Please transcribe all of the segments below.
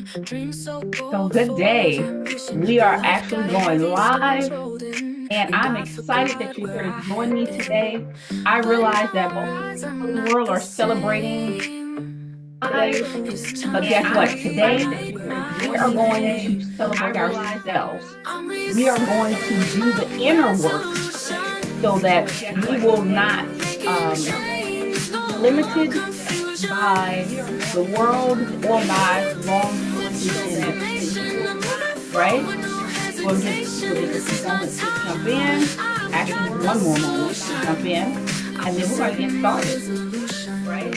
So good day. We are actually going live, and I'm excited that you're here to join me today. I realize that most people in the world are celebrating life, but guess what? Today, we are going to celebrate ourselves. We are going to do the inner work so that we will not be limited by the world or by wrong choices and decisions, right? We'll give a few moments to jump in. Actually, just one more moment to jump in, and then we're going to get started, right?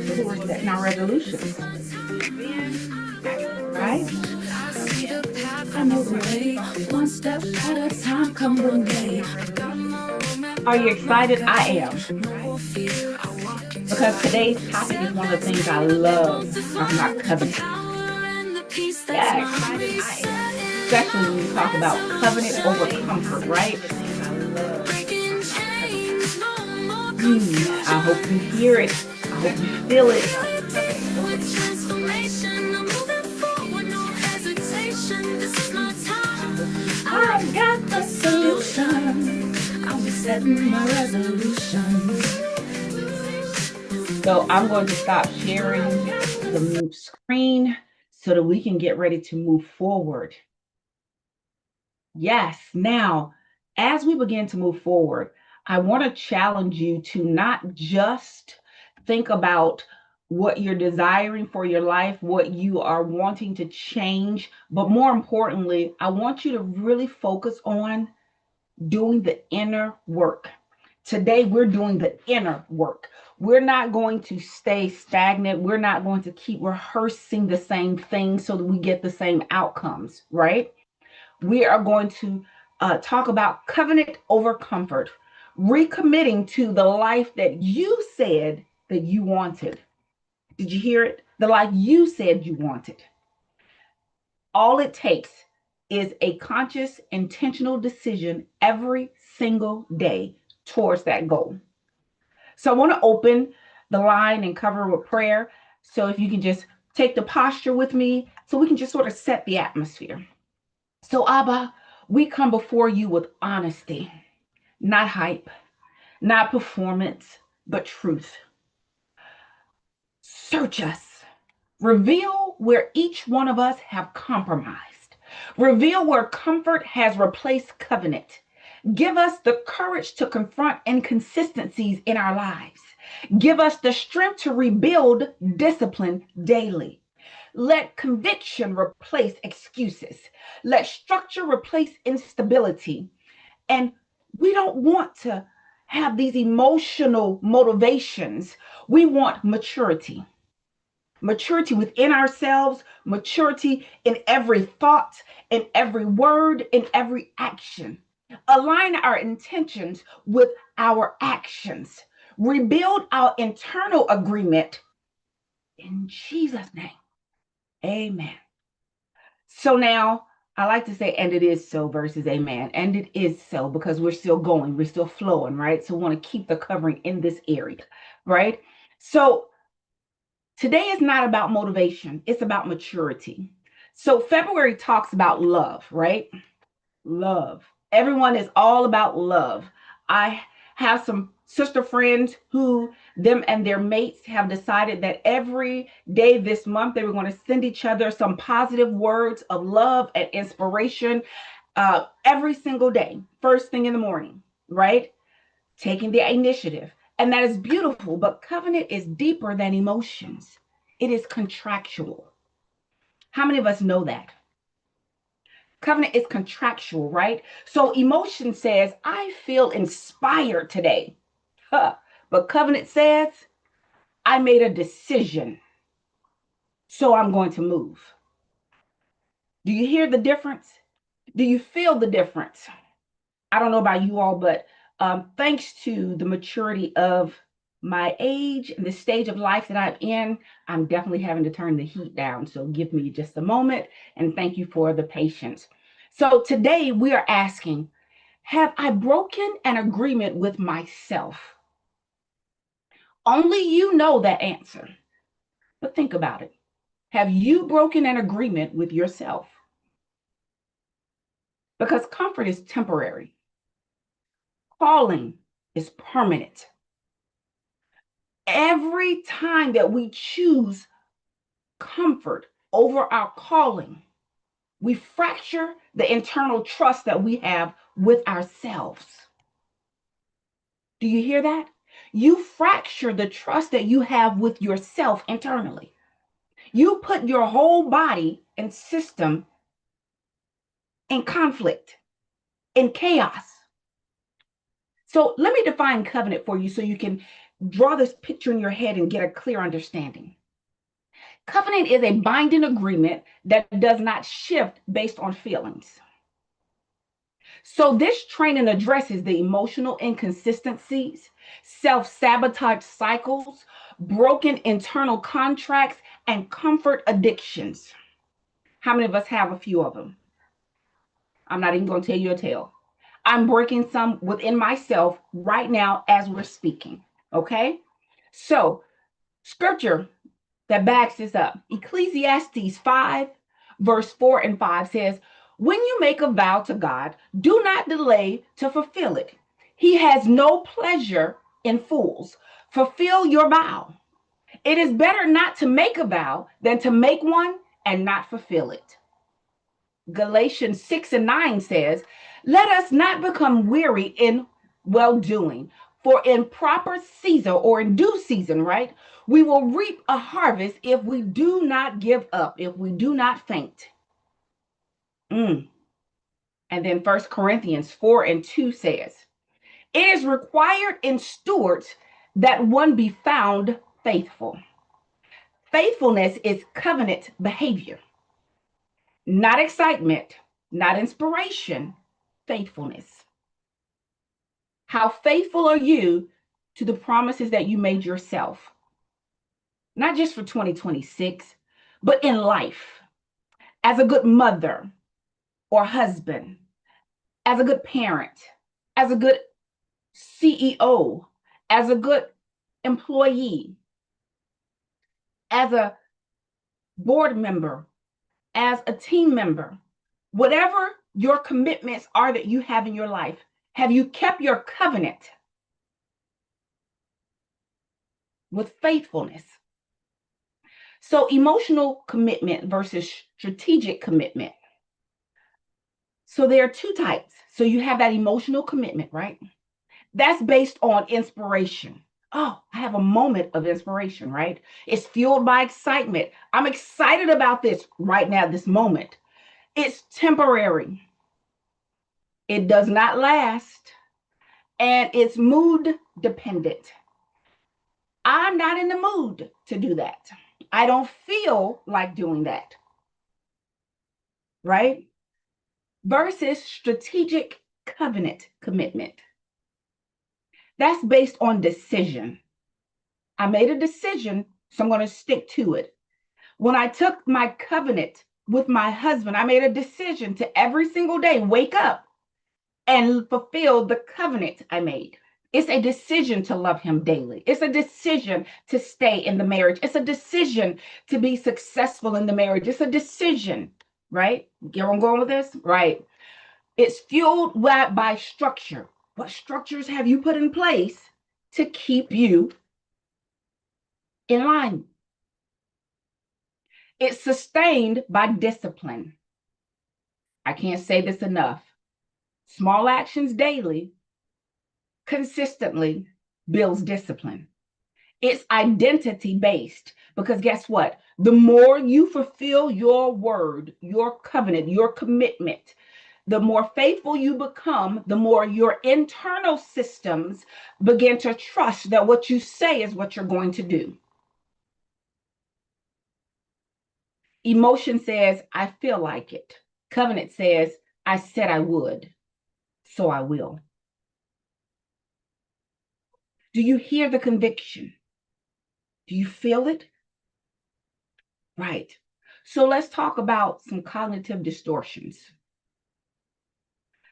So we're setting our resolutions, right? I know the way, one step at a time, come with me. Are you excited? I am. Because today's topic is one of the things I love talking about covenant. Yeah, excited I am. Especially when we talk about covenant over comfort, right? I hope you hear it. I hope you feel it. I got the solution. I'll be setting my resolution. So I'm going to stop sharing the screen so that we can get ready to move forward. Yes, now, as we begin to move forward, I want to challenge you to not just think about what you're desiring for your life, what you are wanting to change, but more importantly, I want you to really focus on doing the inner work. Today, we're doing the inner work. We're not going to stay stagnant. We're not going to keep rehearsing the same thing so that we get the same outcomes, right? We are going to talk about covenant over comfort, recommitting to the life that you said that you wanted. Did you hear it? The life you said you wanted. All it takes is a conscious, intentional decision every single day towards that goal. So I want to open the line and cover with prayer. So if you can just take the posture with me so we can just sort of set the atmosphere. So, Abba, we come before you with honesty, not hype, not performance, but truth. Search us. Reveal where each one of us have compromised. Reveal where comfort has replaced covenant. Give us the courage to confront inconsistencies in our lives. Give us the strength to rebuild discipline daily. Let conviction replace excuses. Let structure replace instability. And we don't want to have these emotional motivations. We want maturity. Maturity within ourselves, maturity in every thought, in every word, in every action. Align our intentions with our actions. Rebuild our internal agreement in Jesus' name. Amen. So now I like to say, and it is so versus amen. And it is so because we're still going, we're still flowing, right? So we want to keep the covering in this area, right? So today is not about motivation, it's about maturity. So February talks about love, right? Love. Everyone is all about love. I have some sister friends who them and their mates have decided that every day this month they were going to send each other some positive words of love and inspiration every single day, first thing in the morning, right? Taking the initiative. And that is beautiful, but covenant is deeper than emotions. It is contractual. How many of us know that? Covenant is contractual, right? So emotion says, I feel inspired today. Huh. But covenant says, I made a decision, so I'm going to move. Do you hear the difference? Do you feel the difference? I don't know about you all, but thanks to the maturity of my age and the stage of life that I'm in, I'm definitely having to turn the heat down. So give me just a moment and thank you for the patience. So today we are asking, have I broken an agreement with myself? Only you know that answer, but think about it. Have you broken an agreement with yourself? Because comfort is temporary, calling is permanent. Every time that we choose comfort over our calling, we fracture the internal trust that we have with ourselves. Do you hear that? You fracture the trust that you have with yourself internally. You put your whole body and system in conflict, in chaos. So let me define covenant for you so you can draw this picture in your head and get a clear understanding. Covenant is a binding agreement that does not shift based on feelings. So this training addresses the emotional inconsistencies, self-sabotage cycles, broken internal contracts, and comfort addictions. How many of us have a few of them? I'm not even going to tell you a tale. I'm breaking some within myself right now as we're speaking. Okay? So, scripture that backs this up. Ecclesiastes 5, verse 4 and 5 says, when you make a vow to God, do not delay to fulfill it. He has no pleasure in fools. Fulfill your vow. It is better not to make a vow than to make one and not fulfill it. Galatians 6 and 9 says, let us not become weary in well doing, for in proper season or in due season, right? We will reap a harvest if we do not give up, if we do not faint. And then 1 Corinthians 4 and 2 says, it is required in stewards that one be found faithful. Faithfulness is covenant behavior. Not excitement, not inspiration, faithfulness. How faithful are you to the promises that you made yourself? Not just for 2026, but in life. As a good mother or husband, as a good parent, as a good CEO, as a good employee, as a board member, as a team member, whatever your commitments are that you have in your life, have you kept your covenant with faithfulness? So emotional commitment versus strategic commitment. So there are two types. So you have that emotional commitment, right? That's based on inspiration. Oh, I have a moment of inspiration, right? It's fueled by excitement. I'm excited about this right now, this moment. It's temporary. It does not last. And it's mood dependent. I'm not in the mood to do that. I don't feel like doing that, right? Versus strategic covenant commitment. That's based on decision. I made a decision, so I'm going to stick to it. When I took my covenant with my husband, I made a decision to every single day wake up and fulfill the covenant I made. It's a decision to love him daily. It's a decision to stay in the marriage. It's a decision to be successful in the marriage. It's a decision, right? Get where I'm going with this? Right. It's fueled by structure. What structures have you put in place to keep you in line? It's sustained by discipline. I can't say this enough. Small actions daily, consistently builds discipline. It's identity based because guess what? The more you fulfill your word, your covenant, your commitment, the more faithful you become, the more your internal systems begin to trust that what you say is what you're going to do. Emotion says, I feel like it. Covenant says, I said I would, so I will. Do you hear the conviction? Do you feel it? Right. So let's talk about some cognitive distortions.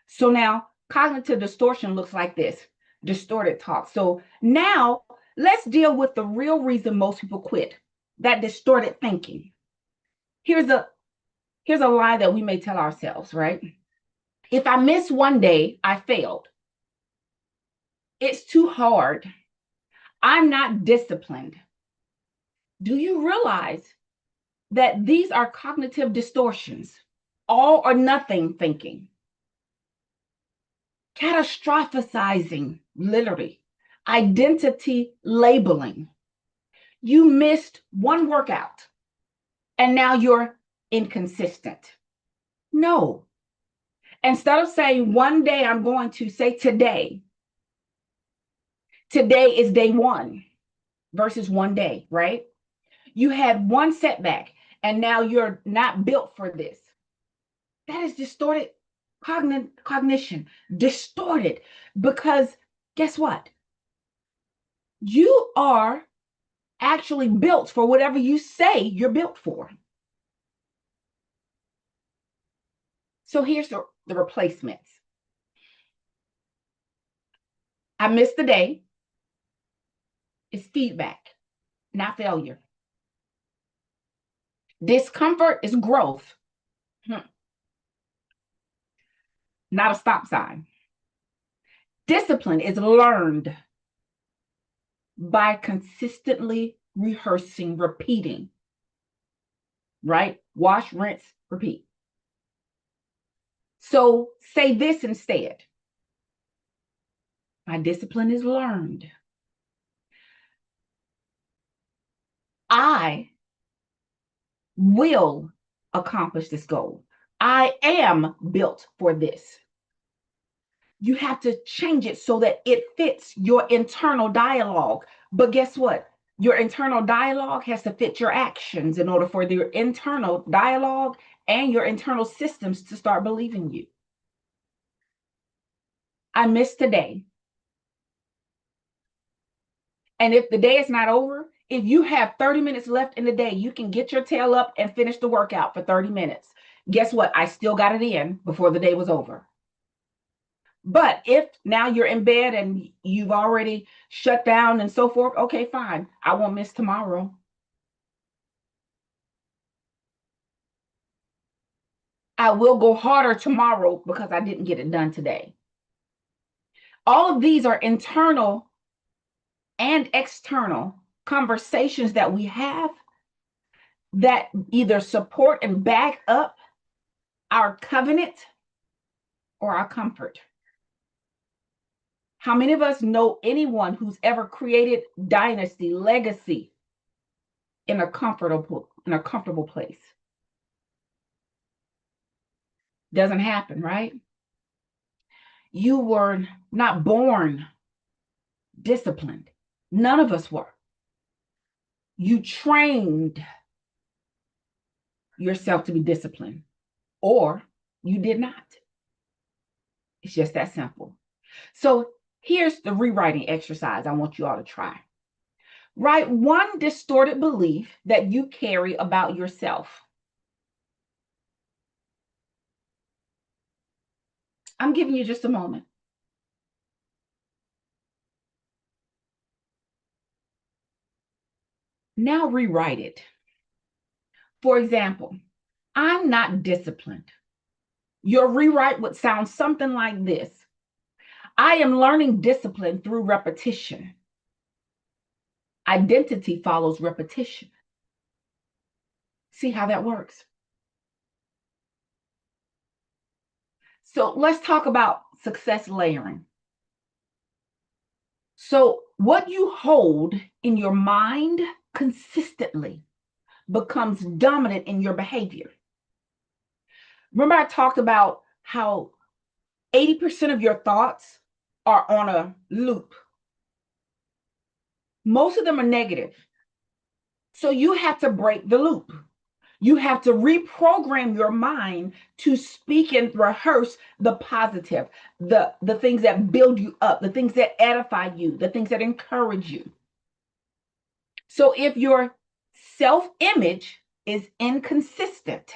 So now cognitive distortion looks like this, distorted talk. So now let's deal with the real reason most people quit, that distorted thinking. Here's a lie that we may tell ourselves, right? If I miss one day, I failed. It's too hard. I'm not disciplined. Do you realize that these are cognitive distortions, all or nothing thinking, catastrophizing, literally, identity labeling? You missed one workout and now you're inconsistent. No. Instead of saying one day, I'm going to say today. Today is day one versus one day, right? You had one setback and now you're not built for this. That is distorted cognition, distorted, because guess what? You are actually built for whatever you say you're built for. So here's the replacements. I missed the day. It's feedback, not failure. Discomfort is growth, not a stop sign. Discipline is learned by consistently rehearsing, repeating, right? Wash, rinse, repeat. So say this instead. My discipline is learned. I will accomplish this goal. I am built for this. You have to change it so that it fits your internal dialogue. But guess what? Your internal dialogue has to fit your actions in order for your internal dialogue and your internal systems to start believing you. I missed today. And if the day is not over, if you have 30 minutes left in the day, you can get your tail up and finish the workout for 30 minutes. Guess what? I still got it in before the day was over. But if now you're in bed and you've already shut down and so forth, okay, fine. I won't miss tomorrow. I will go harder tomorrow because I didn't get it done today. All of these are internal and external conversations that we have that either support and back up our covenant or our comfort. How many of us know anyone who's ever created dynasty, legacy in a comfortable place? Doesn't happen, right? You were not born disciplined. None of us were. You trained yourself to be disciplined, or you did not. It's just that simple. So here's the rewriting exercise I want you all to try. Write one distorted belief that you carry about yourself. I'm giving you just a moment. Now rewrite it. For example, I'm not disciplined. Your rewrite would sound something like this. I am learning discipline through repetition. Identity follows repetition. See how that works? So let's talk about success layering. So what you hold in your mind consistently becomes dominant in your behavior. Remember, I talked about how 80% of your thoughts are on a loop. Most of them are negative. So you have to break the loop. You have to reprogram your mind to speak and rehearse the positive, the things that build you up, the things that edify you, the things that encourage you. So if your self-image is inconsistent,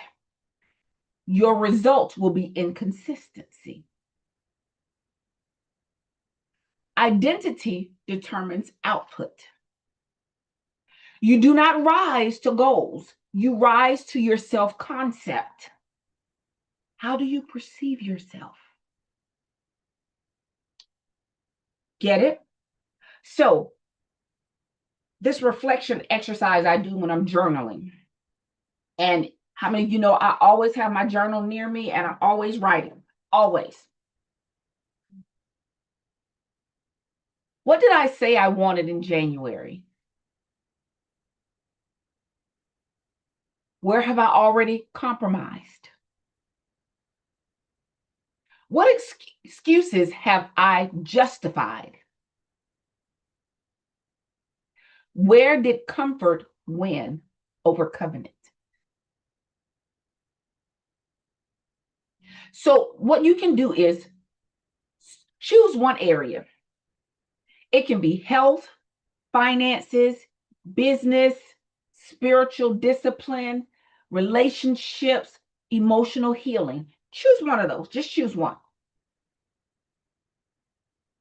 your result will be inconsistency. Identity determines output. You do not rise to goals. You rise to your self-concept. How do you perceive yourself? Get it? So, this reflection exercise I do when I'm journaling. And how many of you know I always have my journal near me and I'm always writing? Always. What did I say I wanted in January? Where have I already compromised? What excuses have I justified? Where did comfort win over covenant? So, what you can do is choose one area. It can be health, finances, business, spiritual discipline, relationships, emotional healing. Choose one of those. Just choose one.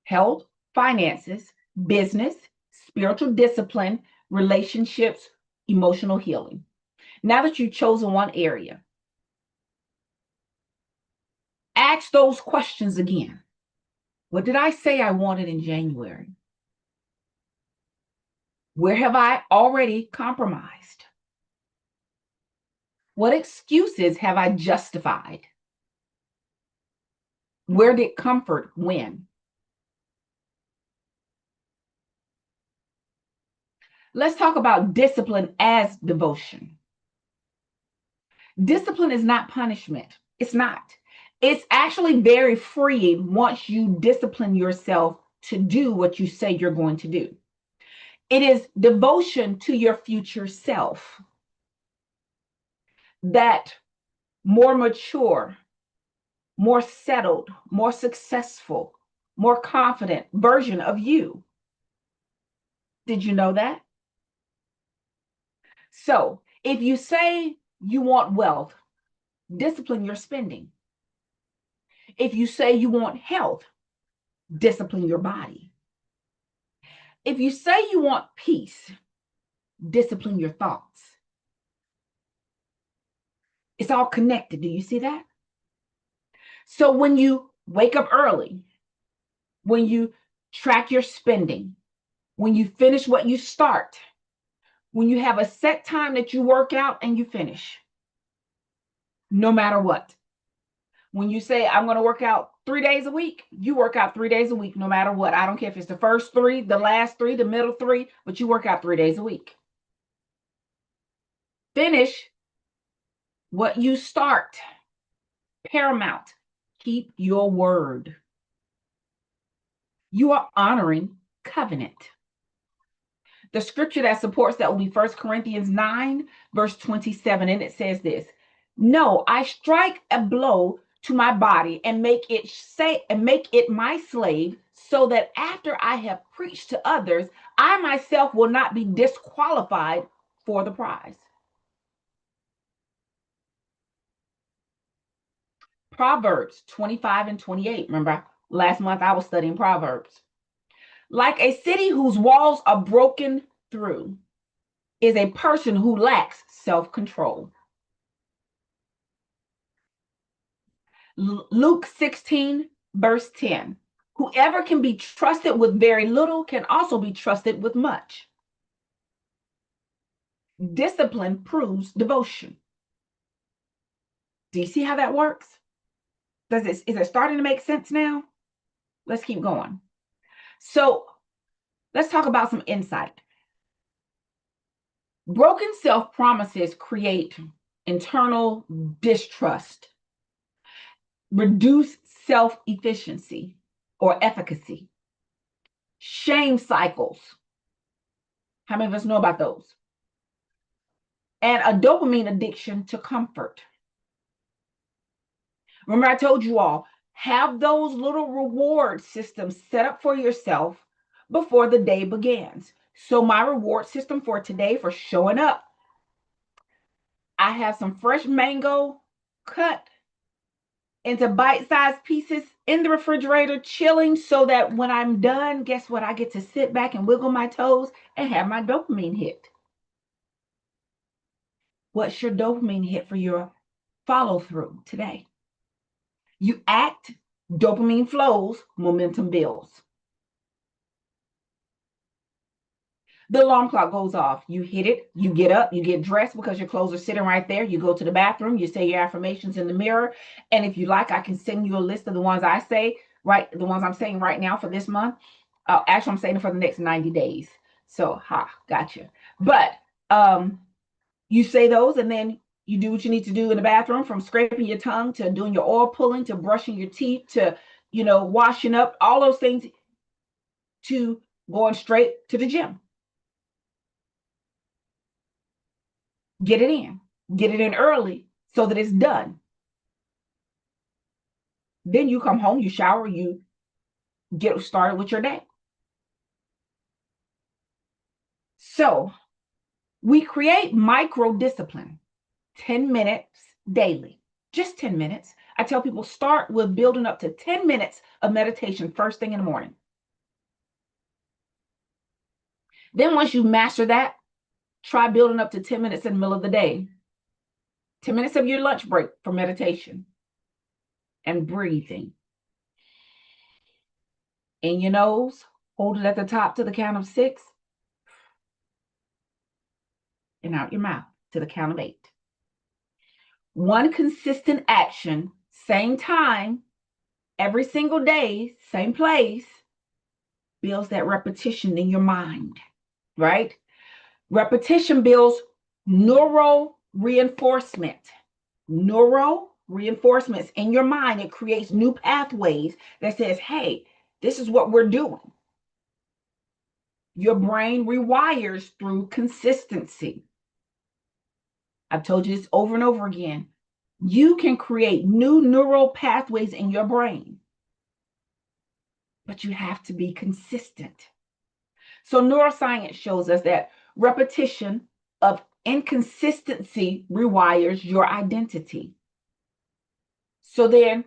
Health, finances, business, spiritual discipline, relationships, emotional healing. Now that you've chosen one area, ask those questions again. What did I say I wanted in January? Where have I already compromised? What excuses have I justified? Where did comfort win? Let's talk about discipline as devotion. Discipline is not punishment. It's not. It's actually very freeing once you discipline yourself to do what you say you're going to do. It is devotion to your future self, that more mature, more settled, more successful, more confident version of you. Did you know that? So, if you say you want wealth, discipline your spending. If you say you want health, discipline your body. If you say you want peace, discipline your thoughts. It's all connected. Do you see that? So when you wake up early, when you track your spending, when you finish what you start, when you have a set time that you work out and you finish, no matter what. When you say, I'm going to work out 3 days a week, you work out 3 days a week, no matter what. I don't care if it's the first 3, the last 3, the middle 3, but you work out 3 days a week. Finish what you start. Paramount. Keep your word. You are honoring covenant. The scripture that supports that will be 1 Corinthians 9, verse 27. And it says this: No, I strike a blow to my body and make it my slave, so that after I have preached to others, I myself will not be disqualified for the prize. Proverbs 25 and 28. Remember, last month I was studying Proverbs. Like a city whose walls are broken through is a person who lacks self-control. Luke 16, verse 10. Whoever can be trusted with very little can also be trusted with much. Discipline proves devotion. Do you see how that works? Is it starting to make sense now? Let's keep going. So let's talk about some insight. Broken self-promises create internal distrust, reduce self-efficiency or efficacy, shame cycles. How many of us know about those? And a dopamine addiction to comfort. Remember, I told you all, have those little reward systems set up for yourself before the day begins. So my reward system for today, for showing up, I have some fresh mango cut into bite-sized pieces in the refrigerator, chilling, so that when I'm done, guess what? I get to sit back and wiggle my toes and have my dopamine hit. What's your dopamine hit for your follow through today? You act, dopamine flows, momentum builds. The alarm clock goes off. You hit it, you get up, you get dressed because your clothes are sitting right there. You go to the bathroom, you say your affirmations in the mirror. And if you like, I can send you a list of the ones I say, right? The ones I'm saying right now for this month. Actually, I'm saying it for the next 90 days. So, gotcha. But you say those, and then you do what you need to do in the bathroom, from scraping your tongue to doing your oil pulling to brushing your teeth to, washing up, all those things, to going straight to the gym. Get it in early so that it's done. Then you come home, you shower, you get started with your day. So we create micro discipline, 10 minutes daily, just 10 minutes. I tell people, start with building up to 10 minutes of meditation first thing in the morning. Then once you master that, try building up to 10 minutes in the middle of the day. 10 minutes of your lunch break for meditation and breathing. In your nose, hold it at the top to the count of 6. And out your mouth to the count of 8. One consistent action, same time, every single day, same place, builds that repetition in your mind, right? Repetition builds neural reinforcement. Neural reinforcements in your mind. It creates new pathways that says, hey, this is what we're doing. Your brain rewires through consistency. I've told you this over and over again. You can create new neural pathways in your brain, but you have to be consistent. So neuroscience shows us that repetition of inconsistency rewires your identity. So then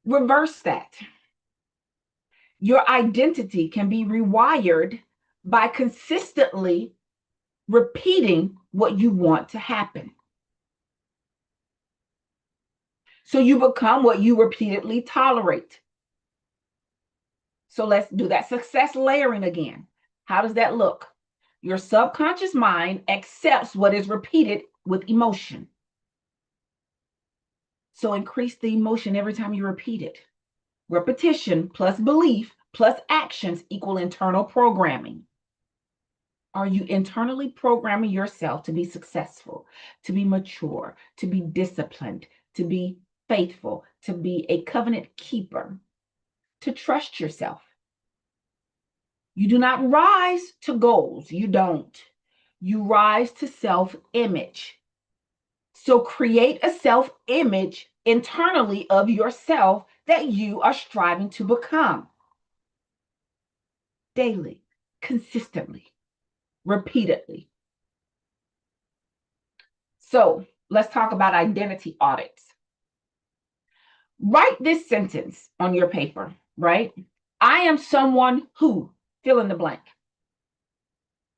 reverse that. Your identity can be rewired by consistently repeating what you want to happen. So you become what you repeatedly tolerate. So let's do that success layering again. How does that look? Your subconscious mind accepts what is repeated with emotion. So increase the emotion every time you repeat it. Repetition plus belief plus actions equal internal programming. Are you internally programming yourself to be successful, to be mature, to be disciplined, to be faithful, to be a covenant keeper, to trust yourself? You do not rise to goals. You don't. You rise to self-image. So create a self-image internally of yourself that you are striving to become. Daily, consistently, repeatedly. So let's talk about identity audits. Write this sentence on your paper, right? I am someone who, fill in the blank.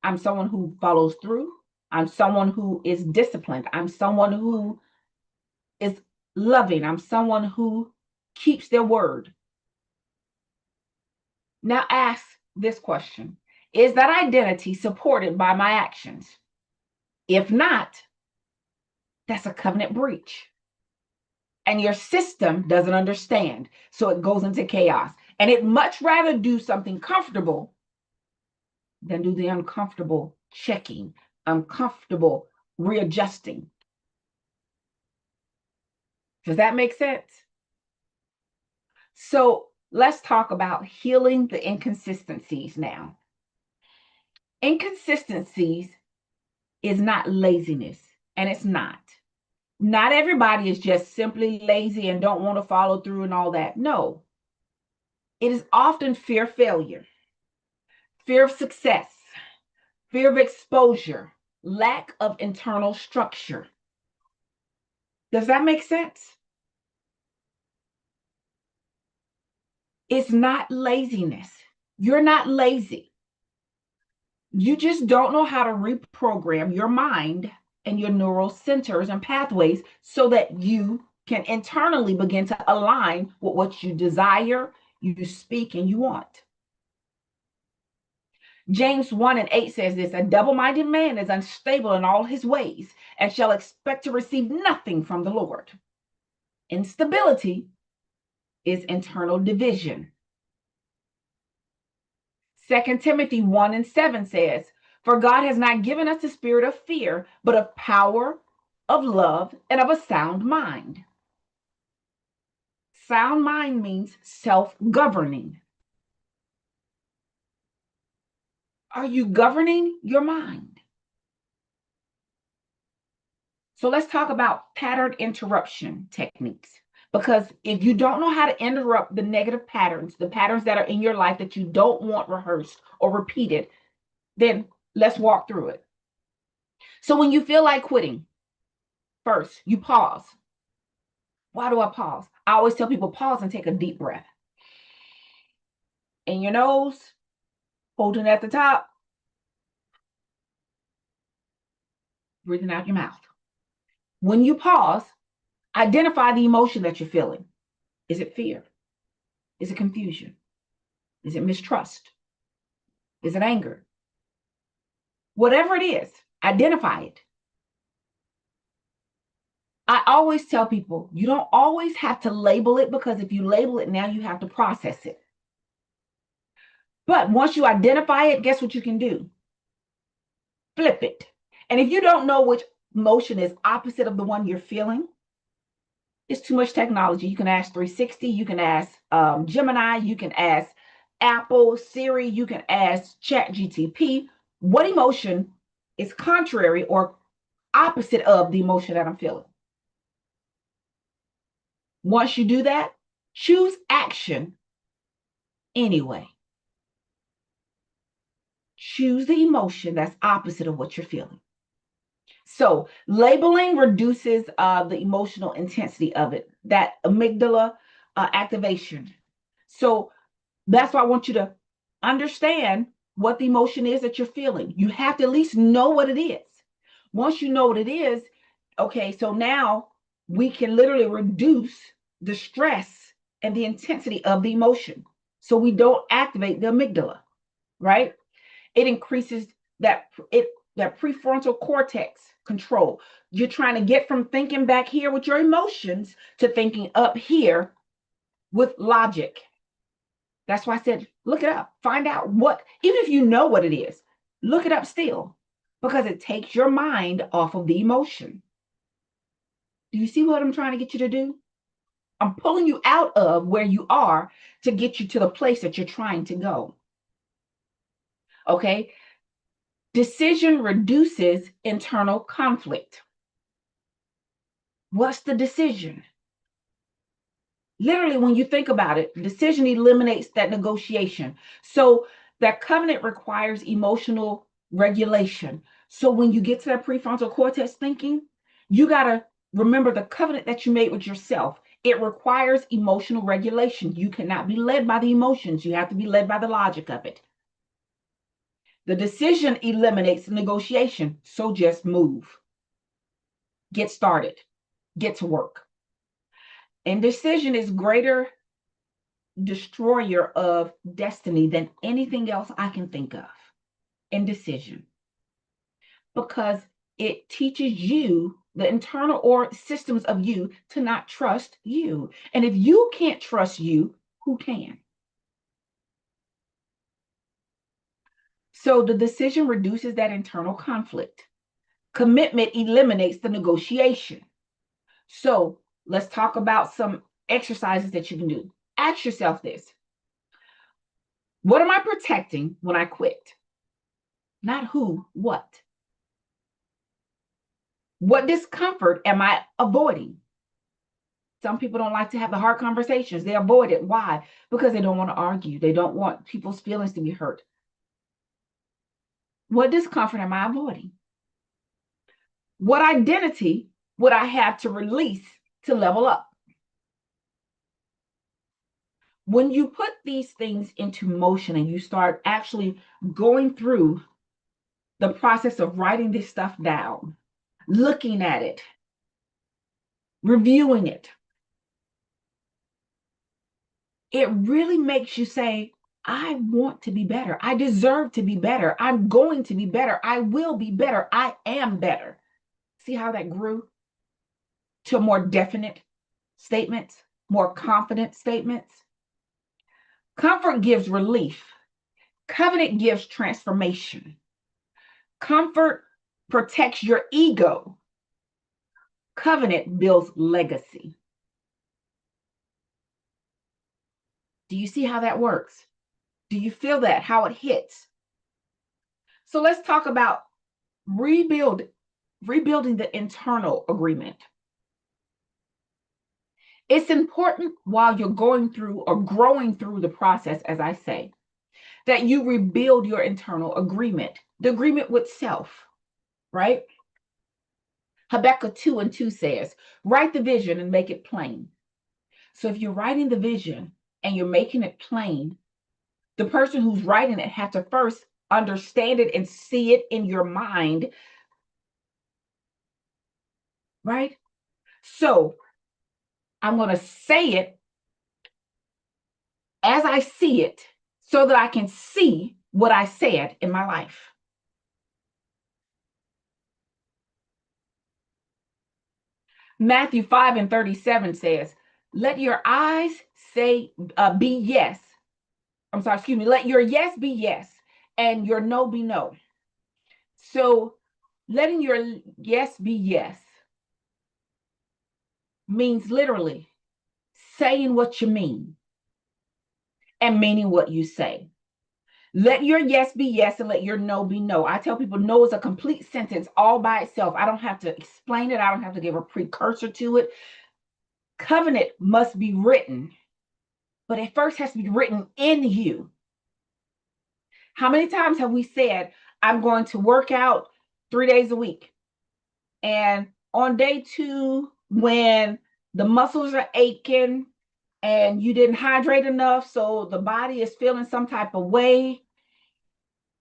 I'm someone who follows through. I'm someone who is disciplined. I'm someone who is loving. I'm someone who keeps their word. Now ask this question. Is that identity supported by my actions? If not, that's a covenant breach. And your system doesn't understand. So it goes into chaos. And it'd much rather do something comfortable than do the uncomfortable checking, uncomfortable readjusting. Does that make sense? So let's talk about healing the inconsistencies now. Inconsistencies is not laziness, and it's not. Not everybody is just simply lazy and don't want to follow through and all that. No. It is often fear of failure, fear of success, fear of exposure, lack of internal structure. Does that make sense? It's not laziness. You're not lazy. You just don't know how to reprogram your mind and your neural centers and pathways so that you can internally begin to align with what you desire, you speak, and you want. James 1:8 says this: a double-minded man is unstable in all his ways and shall expect to receive nothing from the Lord. Instability is internal division. 2 Timothy 1:7 says, for God has not given us a spirit of fear, but of power, of love, and of a sound mind. Sound mind means self-governing. Are you governing your mind? So let's talk about pattern interruption techniques. Because if you don't know how to interrupt the negative patterns, the patterns that are in your life that you don't want rehearsed or repeated, then let's walk through it. So when you feel like quitting, first, you pause. Why do I pause? I always tell people pause and take a deep breath. In your nose, holding at the top, breathing out your mouth. When you pause, identify the emotion that you're feeling. Is it fear? Is it confusion? Is it mistrust? Is it anger? Whatever it is, identify it. I always tell people you don't always have to label it, because if you label it, now you have to process it. But once you identify it, guess what you can do? Flip it. And if you don't know which emotion is opposite of the one you're feeling, it's too much technology. You can ask 360, you can ask Gemini, you can ask Apple, Siri, you can ask ChatGTP. What emotion is contrary or opposite of the emotion that I'm feeling? Once you do that, choose action anyway. Choose the emotion that's opposite of what you're feeling. So labeling reduces the emotional intensity of it, that amygdala activation. So that's why I want you to understand what the emotion is that you're feeling. You have to at least know what it is. Once you know what it is, okay, so now we can literally reduce the stress and the intensity of the emotion so we don't activate the amygdala, right? It increases that prefrontal cortex control. You're trying to get from thinking back here with your emotions to thinking up here with logic. That's why I said, look it up, find out what, even if you know what it is, look it up still, because it takes your mind off of the emotion. Do you see what I'm trying to get you to do? I'm pulling you out of where you are to get you to the place that you're trying to go. Okay? Decision reduces internal conflict. What's the decision? Literally, when you think about it, decision eliminates that negotiation. So that covenant requires emotional regulation. So when you get to that prefrontal cortex thinking, you got to remember the covenant that you made with yourself. It requires emotional regulation. You cannot be led by the emotions. You have to be led by the logic of it. The decision eliminates negotiation. So just move. Get started. Get to work. Indecision is greater destroyer of destiny than anything else I can think of. Indecision. Because it teaches you the internal or systems of you to not trust you. And if you can't trust you, who can? So the decision reduces that internal conflict. Commitment eliminates the negotiation. So let's talk about some exercises that you can do. Ask yourself this: what am I protecting when I quit? Not who, what. What discomfort am I avoiding? Some people don't like to have the hard conversations. They avoid it. Why? Because they don't want to argue. They don't want people's feelings to be hurt. What discomfort am I avoiding? What identity would I have to release to level up? When you put these things into motion and you start actually going through the process of writing this stuff down, looking at it, reviewing it. It really makes you say, I want to be better. I deserve to be better. I'm going to be better. I will be better. I am better. See how that grew to more definite statements, more confident statements? Comfort gives relief. Covenant gives transformation. Comfort protects your ego. Covenant builds legacy. Do you see how that works? Do you feel that, how it hits? So let's talk about rebuilding the internal agreement. It's important while you're going through or growing through the process, as I say, that you rebuild your internal agreement, the agreement with self, right? Habakkuk 2:2 says, write the vision and make it plain. So if you're writing the vision and you're making it plain, the person who's writing it has to first understand it and see it in your mind, right? So I'm going to say it as I see it so that I can see what I said in my life. Matthew 5:37 says, let your eyes say, be yes. Let your yes be yes and your no be no. So letting your yes be yes means literally saying what you mean and meaning what you say. Let your yes be yes and let your no be no. I tell people no is a complete sentence all by itself. I don't have to explain it. I don't have to give a precursor to it. Covenant must be written, but it first has to be written in you. How many times have we said, I'm going to work out 3 days a week? And on day 2, when the muscles are aching and you didn't hydrate enough, so the body is feeling some type of way,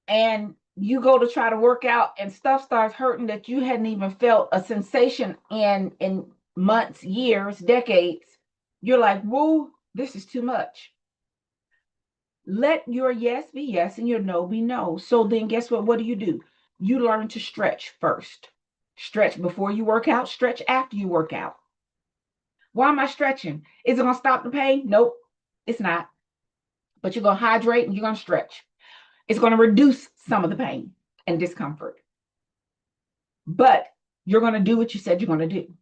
and you go to try to work out and stuff starts hurting that you hadn't even felt a sensation in months, years, decades, you're like, whoa, this is too much. Let your yes be yes and your no be no. So then guess what? What do? You learn to stretch first. Stretch before you work out, stretch after you work out. Why am I stretching? Is it going to stop the pain? Nope, it's not. But you're going to hydrate and you're going to stretch. It's going to reduce some of the pain and discomfort. But you're going to do what you said you're going to do.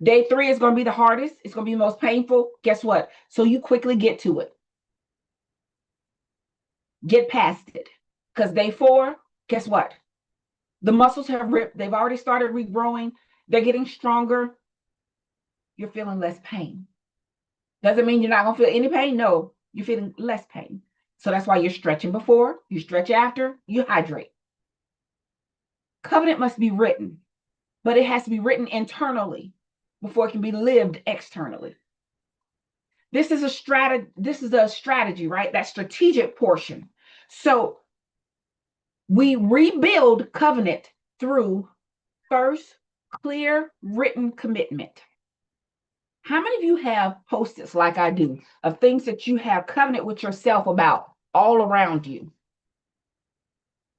Day 3 is going to be the hardest. It's going to be the most painful. Guess what? So you quickly get to it. Get past it. Because day 4, guess what? The muscles have ripped. They've already started regrowing. They're getting stronger. You're feeling less pain. Doesn't mean you're not going to feel any pain. No, you're feeling less pain. So that's why you're stretching before, you stretch after, you hydrate. Covenant must be written, but it has to be written internally before it can be lived externally. This is a strategy, right? That strategic portion. So we rebuild covenant through first, clear written commitment. How many of you have post-its like I do of things that you have covenant with yourself about all around you?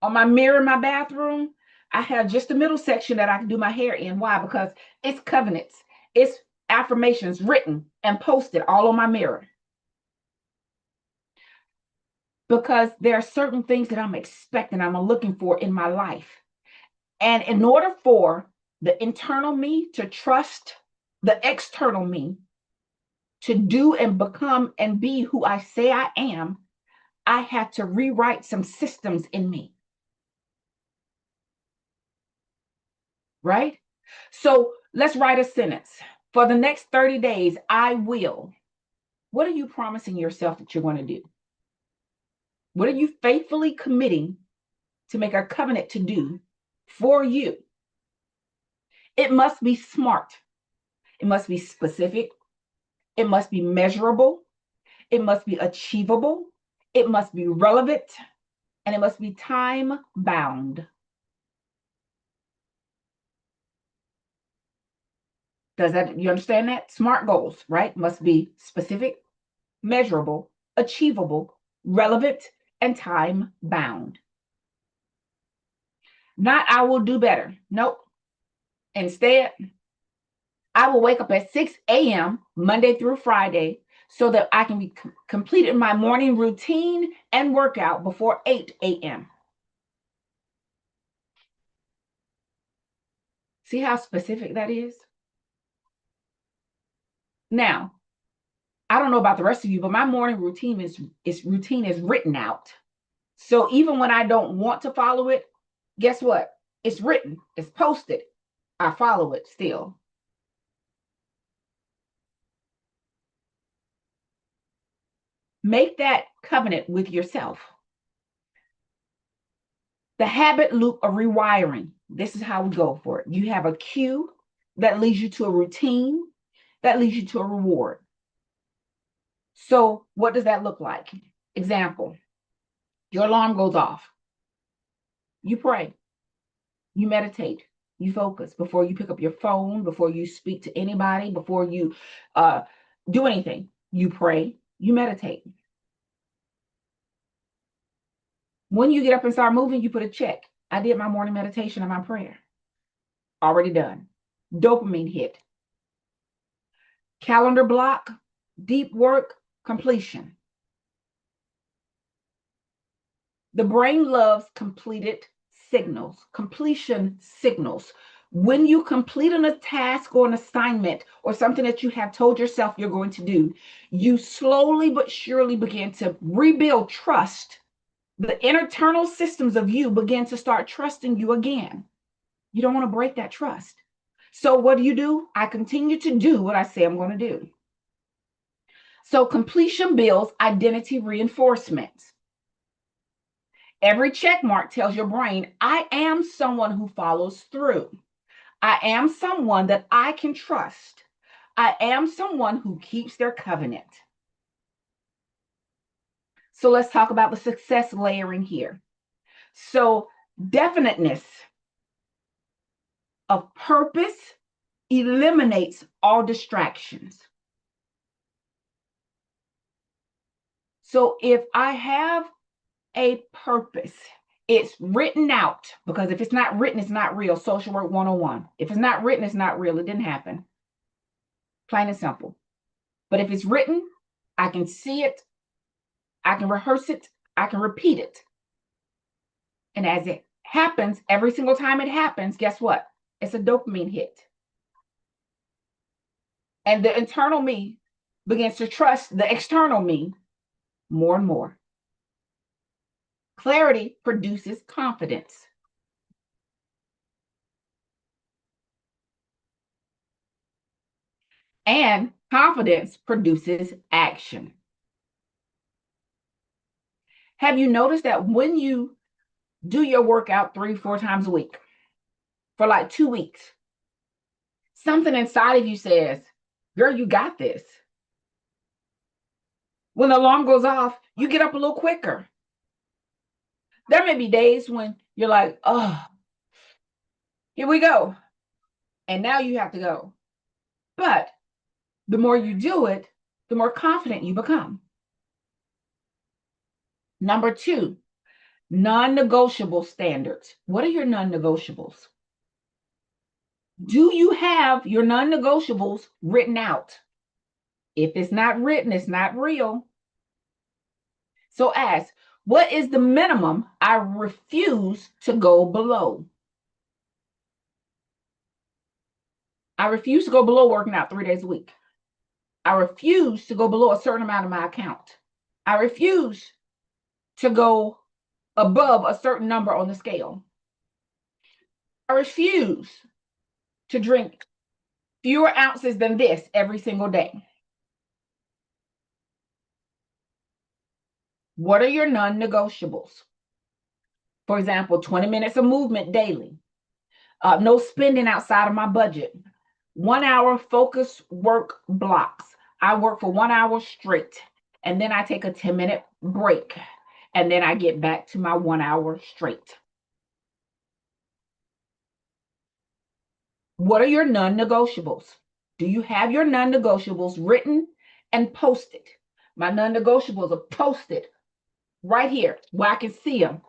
On my mirror in my bathroom, I have just the middle section that I can do my hair in. Why? Because it's covenants, it's affirmations written and posted all on my mirror. Because there are certain things that I'm expecting, I'm looking for in my life. And in order for the internal me to trust the external me to do and become and be who I say I am, I have to rewrite some systems in me. Right? So let's write a sentence. For the next 30 days, I will. What are you promising yourself that you're going to do? What are you faithfully committing to make a covenant to do for you? It must be smart. It must be specific. It must be measurable. It must be achievable. It must be relevant. And it must be time bound. You understand that? SMART goals, right? Must be specific, measurable, achievable, relevant, and time bound. Not I will do better. Nope. Instead, I will wake up at 6 a.m. Monday through Friday so that I can be completed my morning routine and workout before 8 a.m. See how specific that is? Now, I don't know about the rest of you, but my morning routine is written out. So even when I don't want to follow it, guess what? It's written, it's posted. I follow it still. Make that covenant with yourself. The habit loop of rewiring. This is how we go for it. You have a cue that leads you to a routine that leads you to a reward. So what does that look like? Example, your alarm goes off. You pray, you meditate, you focus before you pick up your phone, before you speak to anybody, before you do anything. You pray, you meditate. When you get up and start moving, you put a check. I did my morning meditation and my prayer. Already done. Dopamine hit. Calendar block, deep work, completion. The brain loves completed signals, completion signals. When you complete a task or an assignment or something that you have told yourself you're going to do, you slowly but surely begin to rebuild trust. The internal systems of you begin to start trusting you again. You don't want to break that trust. So what do? I continue to do what I say I'm going to do. So completion builds identity reinforcement. Every check mark tells your brain, I am someone who follows through. I am someone that I can trust. I am someone who keeps their covenant. So let's talk about the success layering here. So definiteness of purpose eliminates all distractions. So if I have a purpose, it's written out, because if it's not written, it's not real. Social work 101. If it's not written, it's not real. It didn't happen. Plain and simple. But if it's written, I can see it, I can rehearse it, I can repeat it. And as it happens, every single time it happens, guess what? It's a dopamine hit. And the internal me begins to trust the external me more and more. Clarity produces confidence. And confidence produces action. Have you noticed that when you do your workout 3-4 times a week for like 2 weeks, something inside of you says, girl, you got this. When the alarm goes off, you get up a little quicker. There may be days when you're like, oh, here we go. And now you have to go. But the more you do it, the more confident you become. Number 2, non-negotiable standards. What are your non-negotiables? Do you have your non-negotiables written out? If it's not written, it's not real. So ask, what is the minimum I refuse to go below? I refuse to go below working out 3 days a week. I refuse to go below a certain amount of my account. I refuse to go above a certain number on the scale. I refuse to drink fewer ounces than this every single day. What are your non-negotiables? For example, 20 minutes of movement daily. No spending outside of my budget. 1 hour focus work blocks. I work for 1 hour straight, and then I take a 10-minute break, and then I get back to my 1 hour straight. What are your non-negotiables? Do you have your non-negotiables written and posted? My non-negotiables are posted right here where I can see them.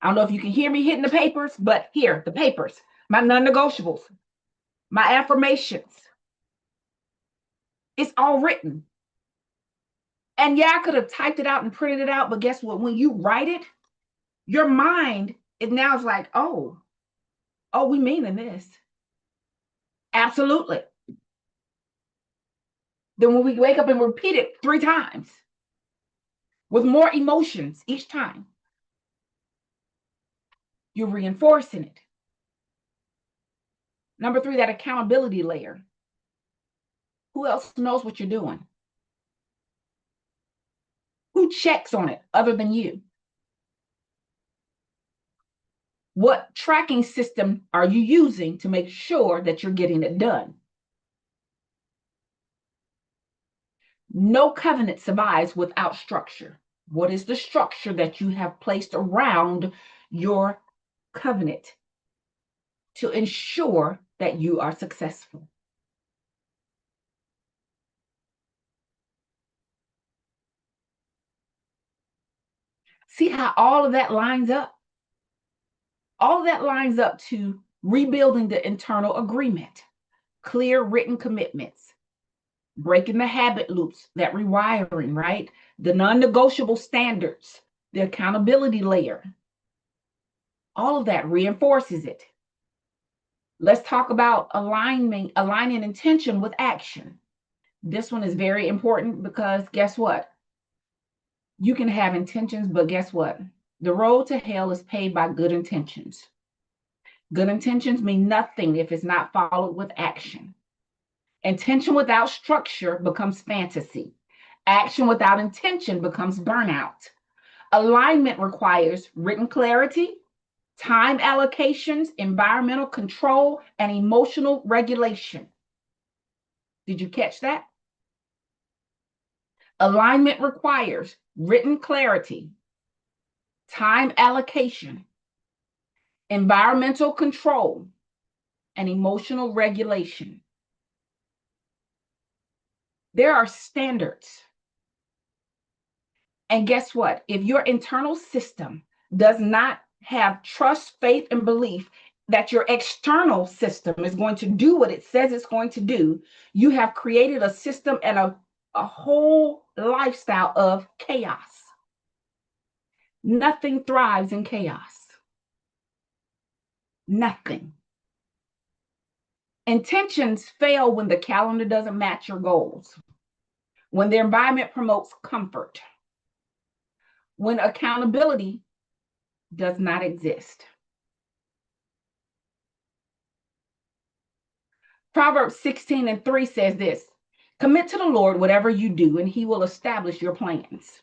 I don't know if you can hear me hitting the papers, but here, the papers, my non-negotiables, my affirmations. It's all written. And yeah, I could have typed it out and printed it out, but guess what? When you write it, your mind is now like, oh, we meaning this. Absolutely. Then when we wake up and repeat it 3 times with more emotions each time, you're reinforcing it. Number 3, that accountability layer. Who else knows what you're doing? Who checks on it other than you? What tracking system are you using to make sure that you're getting it done? No covenant survives without structure. What is the structure that you have placed around your covenant to ensure that you are successful? See how all of that lines up? All of that lines up to rebuilding the internal agreement, clear written commitments, breaking the habit loops, that rewiring, right? The non-negotiable standards, the accountability layer. All of that reinforces it. Let's talk about aligning intention with action. This one is very important because guess what? You can have intentions, but guess what? The road to hell is paved by good intentions. Good intentions mean nothing if it's not followed with action. Intention without structure becomes fantasy. Action without intention becomes burnout. Alignment requires written clarity, time allocations, environmental control, and emotional regulation. Did you catch that? Alignment requires written clarity, time allocation, environmental control, and emotional regulation. There are standards. And guess what? If your internal system does not have trust, faith, and belief that your external system is going to do what it says it's going to do, you have created a system and a whole lifestyle of chaos. Nothing thrives in chaos. Nothing. Intentions fail when the calendar doesn't match your goals, when the environment promotes comfort, when accountability does not exist. Proverbs 16:3 says this: commit to the Lord whatever you do, and he will establish your plans.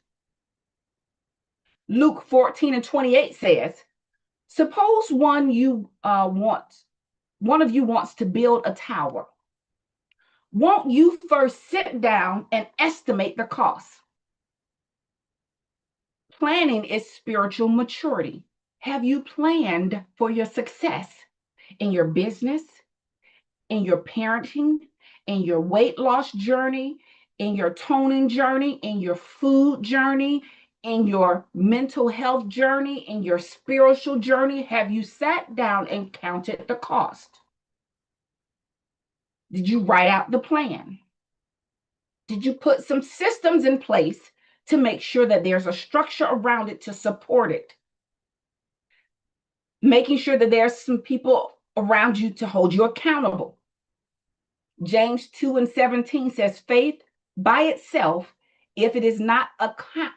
Luke 14:28 says, suppose one of you wants to build a tower. Won't you first sit down and estimate the cost? Planning is spiritual maturity. Have you planned for your success in your business, in your parenting, in your weight loss journey, in your toning journey, in your food journey, in your mental health journey, in your spiritual journey? Have you sat down and counted the cost? Did you write out the plan? Did you put some systems in place to make sure that there's a structure around it to support it? Making sure that there's some people around you to hold you accountable. James 2:17 says, faith by itself, if it is not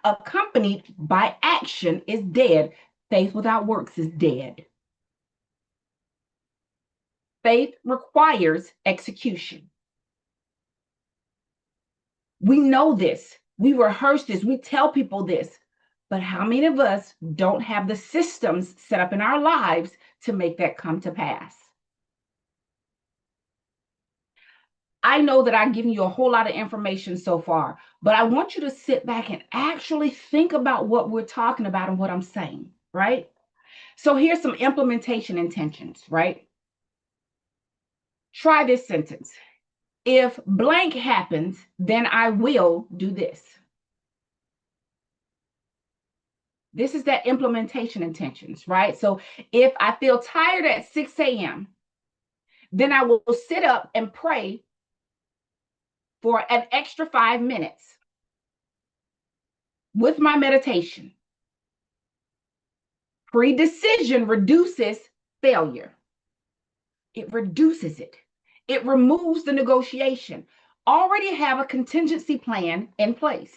accompanied by action, is dead. Faith without works is dead. Faith requires execution. We know this. We rehearse this. We tell people this. But how many of us don't have the systems set up in our lives to make that come to pass? I know that I've given you a whole lot of information so far, but I want you to sit back and actually think about what we're talking about and what I'm saying, right? So here's some implementation intentions, right? Try this sentence. If blank happens, then I will do this. This is that implementation intentions, right? So if I feel tired at 6 a.m., then I will sit up and pray for an extra 5 minutes with my meditation. Pre-decision reduces failure. It reduces it. It removes the negotiation. Already have a contingency plan in place.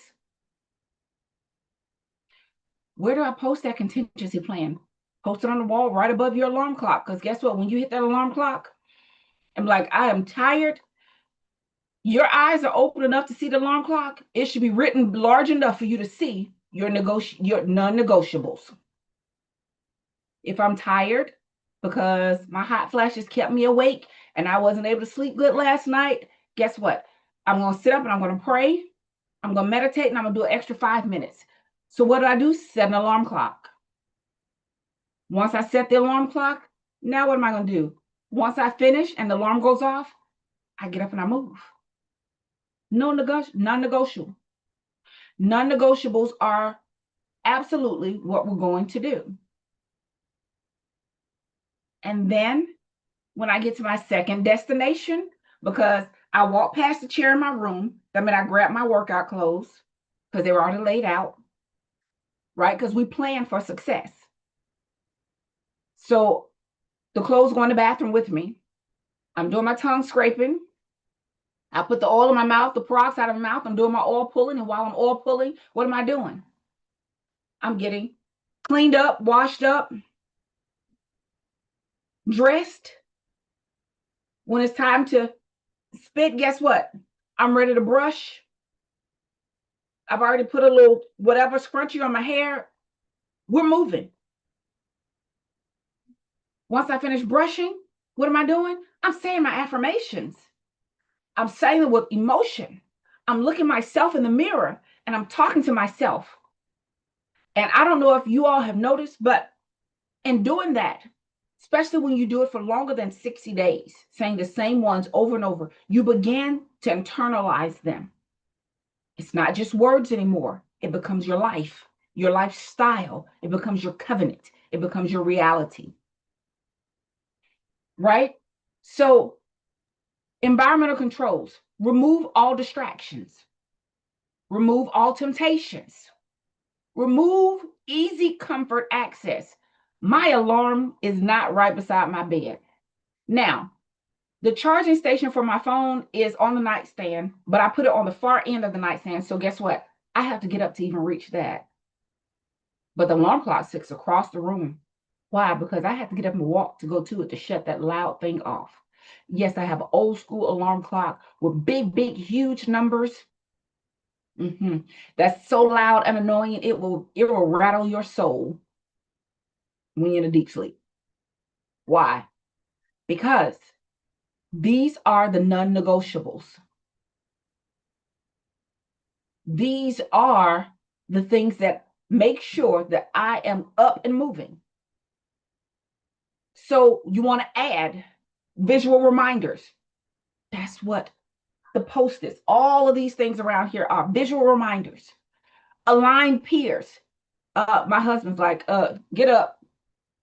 Where do I post that contingency plan? Post it on the wall right above your alarm clock. Because guess what? When you hit that alarm clock, I'm like, I am tired. Your eyes are open enough to see the alarm clock. It should be written large enough for you to see your non-negotiables. If I'm tired because my hot flashes kept me awake and I wasn't able to sleep good last night, guess what? I'm going to sit up and I'm going to pray. I'm going to meditate and I'm going to do an extra 5 minutes. So what do? Set an alarm clock. Once I set the alarm clock, now what am I going to do? Once I finish and the alarm goes off, I get up and I move. Non-negotiable. Non-negotiables are absolutely what we're going to do. And then when I get to my second destination, because I walk past the chair in my room, I mean, I grab my workout clothes because they were already laid out, right? Because we plan for success. So the clothes go in the bathroom with me. I'm doing my tongue scraping. I put the oil in my mouth, the peroxide in my mouth. I'm doing my oil pulling. And while I'm oil pulling, what am I doing? I'm getting cleaned up, washed up, dressed. When it's time to spit, guess what? I'm ready to brush. I've already put a little whatever scrunchie on my hair. We're moving. Once I finish brushing, what am I doing? I'm saying my affirmations. I'm saying it with emotion. I'm looking myself in the mirror and I'm talking to myself. And I don't know if you all have noticed, but in doing that, especially when you do it for longer than 60 days, saying the same ones over and over, you begin to internalize them. It's not just words anymore. It becomes your life, your lifestyle. It becomes your covenant. It becomes your reality. Right? So, environmental controls, remove all distractions, remove all temptations, remove easy comfort access. My alarm is not right beside my bed. Now, the charging station for my phone is on the nightstand, but I put it on the far end of the nightstand. So guess what? I have to get up to even reach that. But the alarm clock sits across the room. Why? Because I have to get up and walk to go to it to shut that loud thing off. Yes, I have an old school alarm clock with big, huge numbers. That's so loud and annoying, it will rattle your soul when you're in a deep sleep. Why? Because these are the non-negotiables. These are the things that make sure that I am up and moving. So you want to add visual reminders. That's what the post-its, all of these things around here are visual reminders. Aligned peers. My husband's like, get up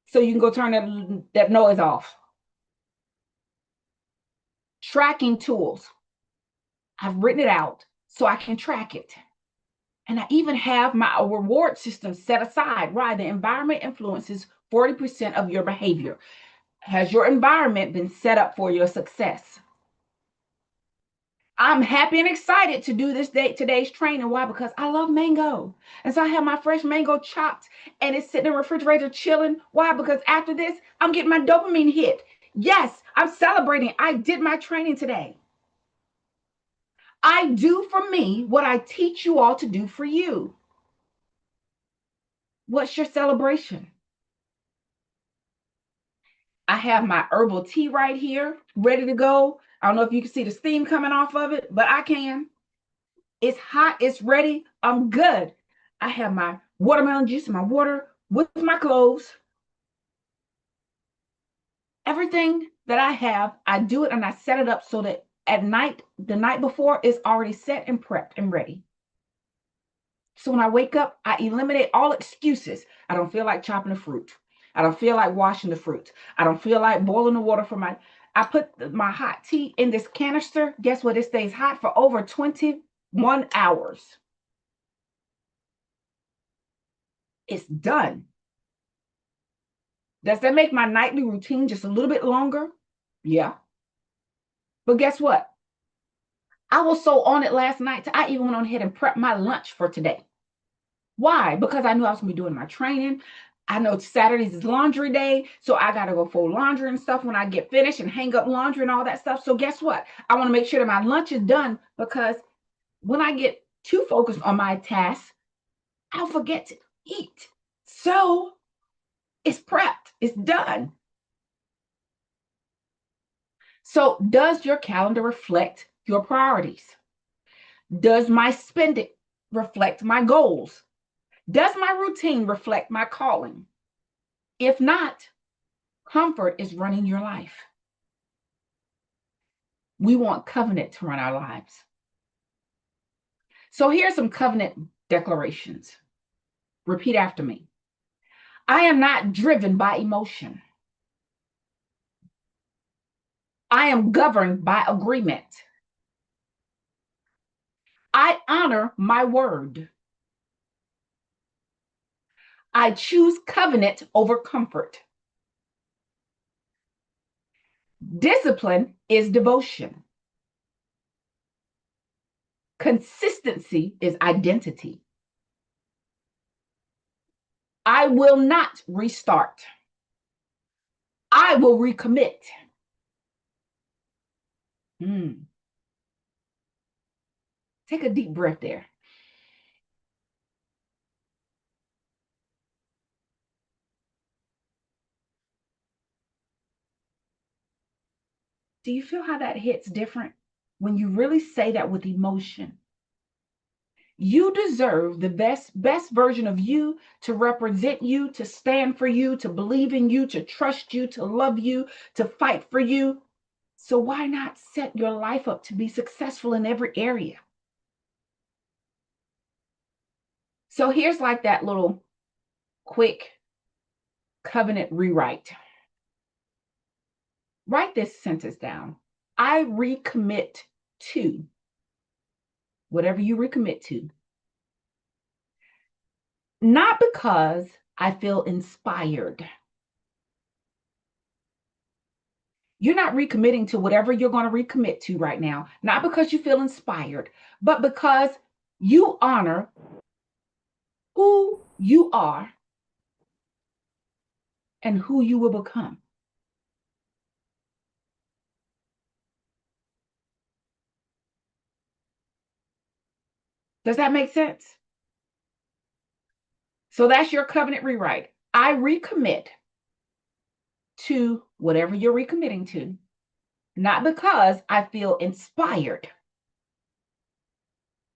so you can go turn that noise off. Tracking tools. I've written it out so I can track it. And I even have my reward system set aside. Right? The environment influences 40% of your behavior. Has your environment been set up for your success? I'm happy and excited to do today's training. Why? Because I love mango. And so I have my fresh mango chopped and it's sitting in the refrigerator chilling. Why? Because after this, I'm getting my dopamine hit. Yes, I'm celebrating. I did my training today. I do for me what I teach you all to do for you. What's your celebration? I have my herbal tea right here, ready to go. I don't know if you can see the steam coming off of it, but I can. It's hot, it's ready, I'm good. I have my watermelon juice and my water with my clothes. Everything that I have, I do it and I set it up so that at night, the night before, is already set and prepped and ready. So when I wake up, I eliminate all excuses. I don't feel like chopping the fruit. I don't feel like washing the fruit. I don't feel like boiling the water for my. I put my hot tea in this canister. Guess what? It stays hot for over 21 hours. It's done. Does that make my nightly routine just a little bit longer? Yeah. But guess what? I was so on it last night. I even went on ahead and prepped my lunch for today. Why? Because I knew I was going to be doing my training. I know Saturdays is laundry day, so I got to go fold laundry and stuff when I get finished and hang up laundry and all that stuff. So guess what? I want to make sure that my lunch is done, because when I get too focused on my tasks, I'll forget to eat. So it's prepped. It's done. So does your calendar reflect your priorities? Does my spending reflect my goals? Does my routine reflect my calling? If not, comfort is running your life. We want covenant to run our lives. So here's some covenant declarations. Repeat after me. I am not driven by emotion. I am governed by agreement. I honor my word. I choose covenant over comfort. Discipline is devotion. Consistency is identity. I will not restart. I will recommit. Take a deep breath there. Do you feel how that hits different when you really say that with emotion? You deserve the best version of you, to represent you, to stand for you, to believe in you, to trust you, to love you, to fight for you. So why not set your life up to be successful in every area? So here's like that little quick covenant rewrite. Write this sentence down. I recommit to whatever you recommit to, not because I feel inspired. You're not recommitting to whatever you're going to recommit to right now, not because you feel inspired, but because you honor who you are and who you will become. Does that make sense? So that's your covenant rewrite. I recommit to whatever you're recommitting to, not because I feel inspired,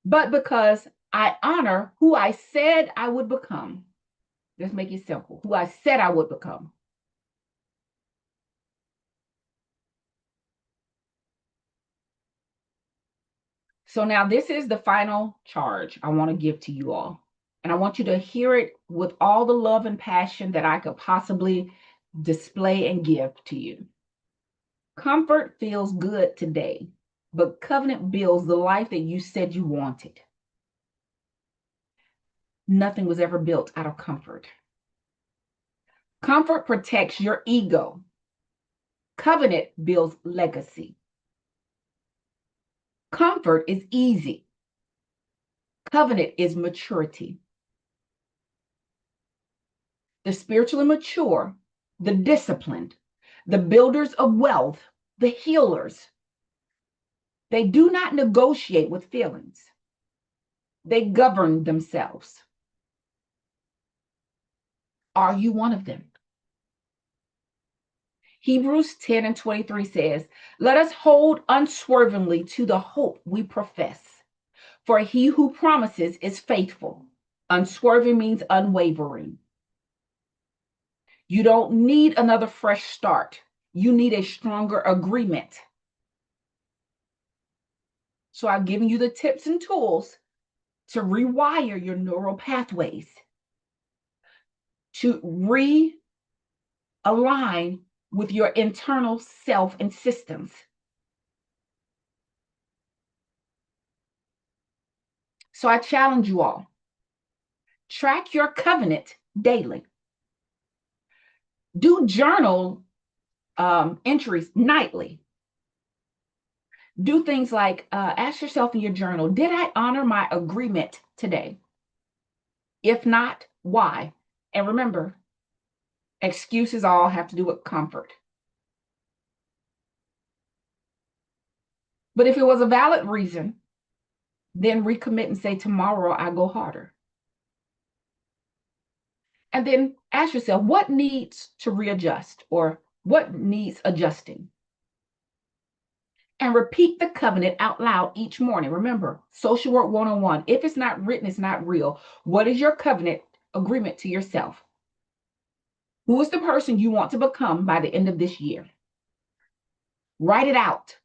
but because I honor who I said I would become. Let's make it simple. Who I said I would become. So now this is the final charge I want to give to you all. And I want you to hear it with all the love and passion that I could possibly display and give to you. Comfort feels good today, but covenant builds the life that you said you wanted. Nothing was ever built out of comfort. Comfort protects your ego. Covenant builds legacy. Comfort is easy. Covenant is maturity. The spiritually mature, the disciplined, the builders of wealth, the healers, they do not negotiate with feelings. They govern themselves. Are you one of them? Hebrews 10:23 says, let us hold unswervingly to the hope we profess. For he who promises is faithful. Unswerving means unwavering. You don't need another fresh start. You need a stronger agreement. So I've given you the tips and tools to rewire your neural pathways, to realign with your internal self and systems. So I challenge you all. Track your covenant daily. Do journal entries nightly. Do things like ask yourself in your journal, did I honor my agreement today? If not, why? And remember, excuses all have to do with comfort. But if it was a valid reason, then recommit and say, tomorrow I go harder. And then ask yourself, what needs to readjust or what needs adjusting? And repeat the covenant out loud each morning. Remember, social work 101. If it's not written, it's not real. What is your covenant agreement to yourself? Who is the person you want to become by the end of this year? Write it out.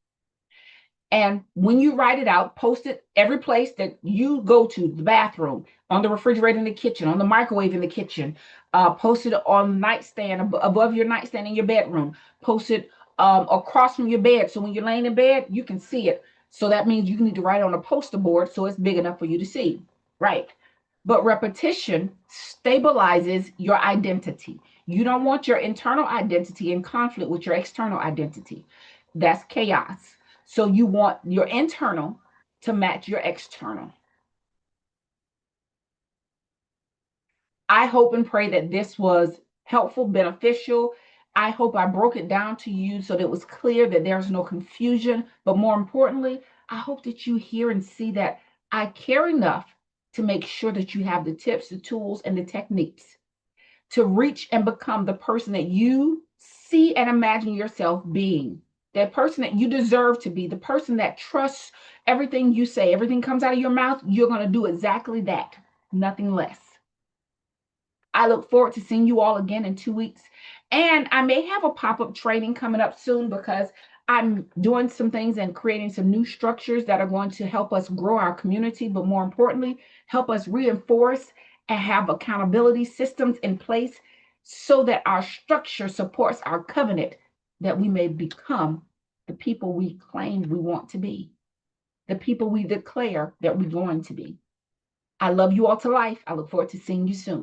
And when you write it out, post it every place that you go to, the bathroom, on the refrigerator in the kitchen, on the microwave in the kitchen, post it on the nightstand, above your nightstand in your bedroom, post it across from your bed. So when you're laying in bed, you can see it. So that means you need to write it on a poster board so it's big enough for you to see, right? But repetition stabilizes your identity. You don't want your internal identity in conflict with your external identity. That's chaos. So you want your internal to match your external. I hope and pray that this was helpful, beneficial. I hope I broke it down to you so that it was clear that there's no confusion. But more importantly, I hope that you hear and see that I care enough to make sure that you have the tips, the tools, and the techniques to reach and become the person that you see and imagine yourself being, that person that you deserve to be, the person that trusts everything you say, everything comes out of your mouth, you're going to do exactly that, nothing less. I look forward to seeing you all again in 2 weeks. And I may have a pop-up training coming up soon because I'm doing some things and creating some new structures that are going to help us grow our community, but more importantly, help us reinforce and have accountability systems in place so that our structure supports our covenant, that we may become the people we claim we want to be, the people we declare that we're going to be. I love you all to life. I look forward to seeing you soon.